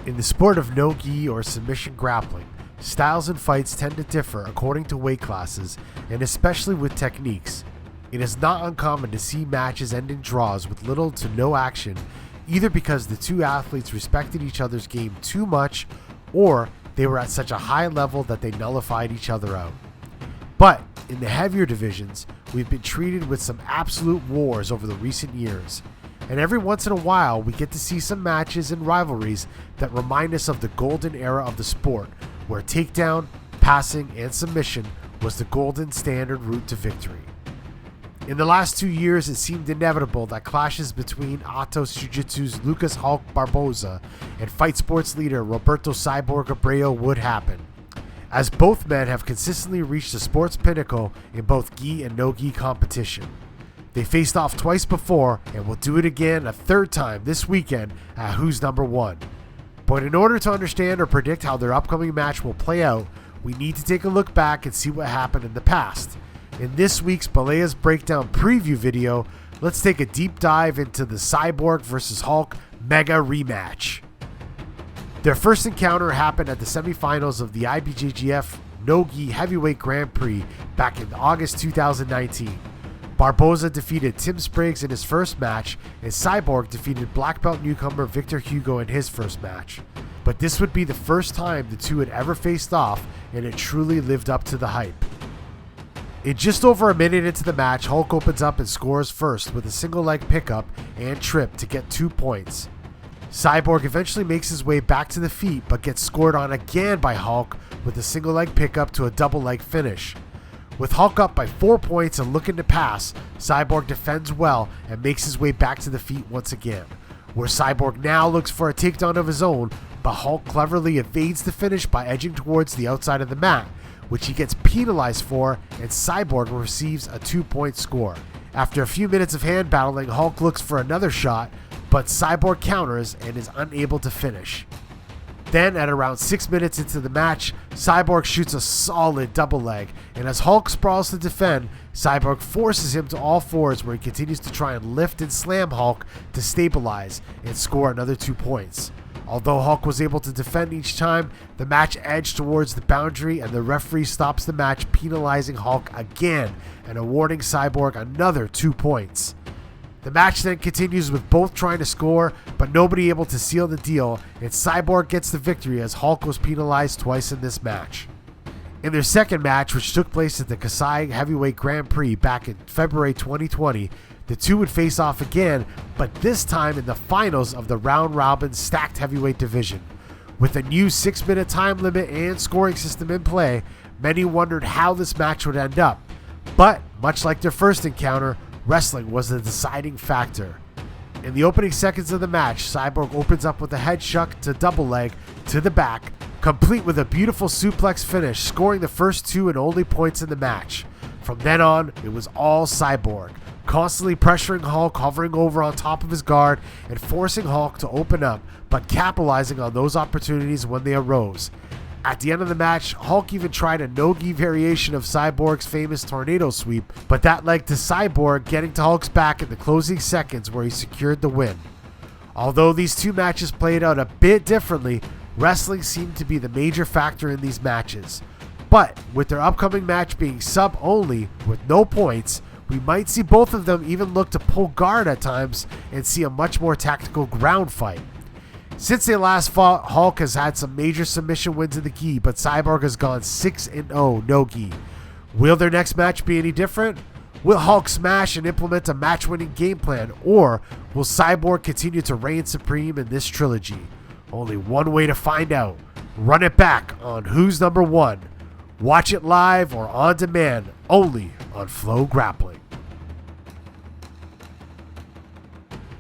In the sport of no-gi or submission grappling, styles and fights tend to differ according to weight classes and especially with techniques. It is not uncommon to see matches end in draws with little to no action, either because the two athletes respected each other's game too much or they were at such a high level that they nullified each other out. But in the heavier divisions, we've been treated with some absolute wars over the recent years. And every once in a while, we get to see some matches and rivalries that remind us of the golden era of the sport, where takedown, passing, and submission was the golden standard route to victory. In the last 2 years, it seemed inevitable that clashes between Atos Jiu-Jitsu's Lucas Hulk Barboza and Fight Sports leader Roberto Cyborg Abreu would happen, as both men have consistently reached the sport's pinnacle in both gi and no-gi competition. They faced off twice before and will do it again a third time this weekend at Who's Number One. But in order to understand or predict how their upcoming match will play out, we need to take a look back and see what happened in the past. In this week's Baleia's Breakdown preview video, let's take a deep dive into the Cyborg vs. Hulk Mega Rematch. Their first encounter happened at the semifinals of the IBJJF No-Gi Heavyweight Grand Prix back in August 2019. Barboza defeated Tim Spriggs in his first match, and Cyborg defeated black belt newcomer Victor Hugo in his first match. But this would be the first time the two had ever faced off, and it truly lived up to the hype. In just over a minute into the match, Hulk opens up and scores first with a single leg pickup and trip to get 2 points. Cyborg eventually makes his way back to the feet but gets scored on again by Hulk with a single leg pickup to a double leg finish. With Hulk up by 4 points and looking to pass, Cyborg defends well and makes his way back to the feet once again, where Cyborg now looks for a takedown of his own, but Hulk cleverly evades the finish by edging towards the outside of the mat, which he gets penalized for, and Cyborg receives a 2-point score. After a few minutes of hand battling, Hulk looks for another shot, but Cyborg counters and is unable to finish. Then, at around 6 minutes into the match, Cyborg shoots a solid double leg, and as Hulk sprawls to defend, Cyborg forces him to all fours where he continues to try and lift and slam Hulk to stabilize and score another 2 points. Although Hulk was able to defend each time, the match edged towards the boundary and the referee stops the match, penalizing Hulk again and awarding Cyborg another 2 points. The match then continues with both trying to score, but nobody able to seal the deal, and Cyborg gets the victory as Hulk was penalized twice in this match. In their second match, which took place at the Kasai Heavyweight Grand Prix back in February 2020, the two would face off again, but this time in the finals of the round-robin stacked heavyweight division. With a new 6-minute time limit and scoring system in play, many wondered how this match would end up. But, much like their first encounter, wrestling was the deciding factor. In the opening seconds of the match, Cyborg opens up with a head shuck to double leg to the back, complete with a beautiful suplex finish, scoring the first 2 and only points in the match. From then on, it was all Cyborg, constantly pressuring Hulk, hovering over on top of his guard, and forcing Hulk to open up, but capitalizing on those opportunities when they arose. At the end of the match, Hulk even tried a no-gi variation of Cyborg's famous tornado sweep, but that led to Cyborg getting to Hulk's back in the closing seconds where he secured the win. Although these two matches played out a bit differently, wrestling seemed to be the major factor in these matches. But with their upcoming match being sub-only with no points, we might see both of them even look to pull guard at times and see a much more tactical ground fight. Since they last fought, Hulk has had some major submission wins in the gi, but Cyborg has gone 6-0 no-gi. Will their next match be any different? Will Hulk smash and implement a match-winning game plan, or will Cyborg continue to reign supreme in this trilogy? Only one way to find out. Run it back on Who's Number One. Watch it live or on demand, only on FloGrappling.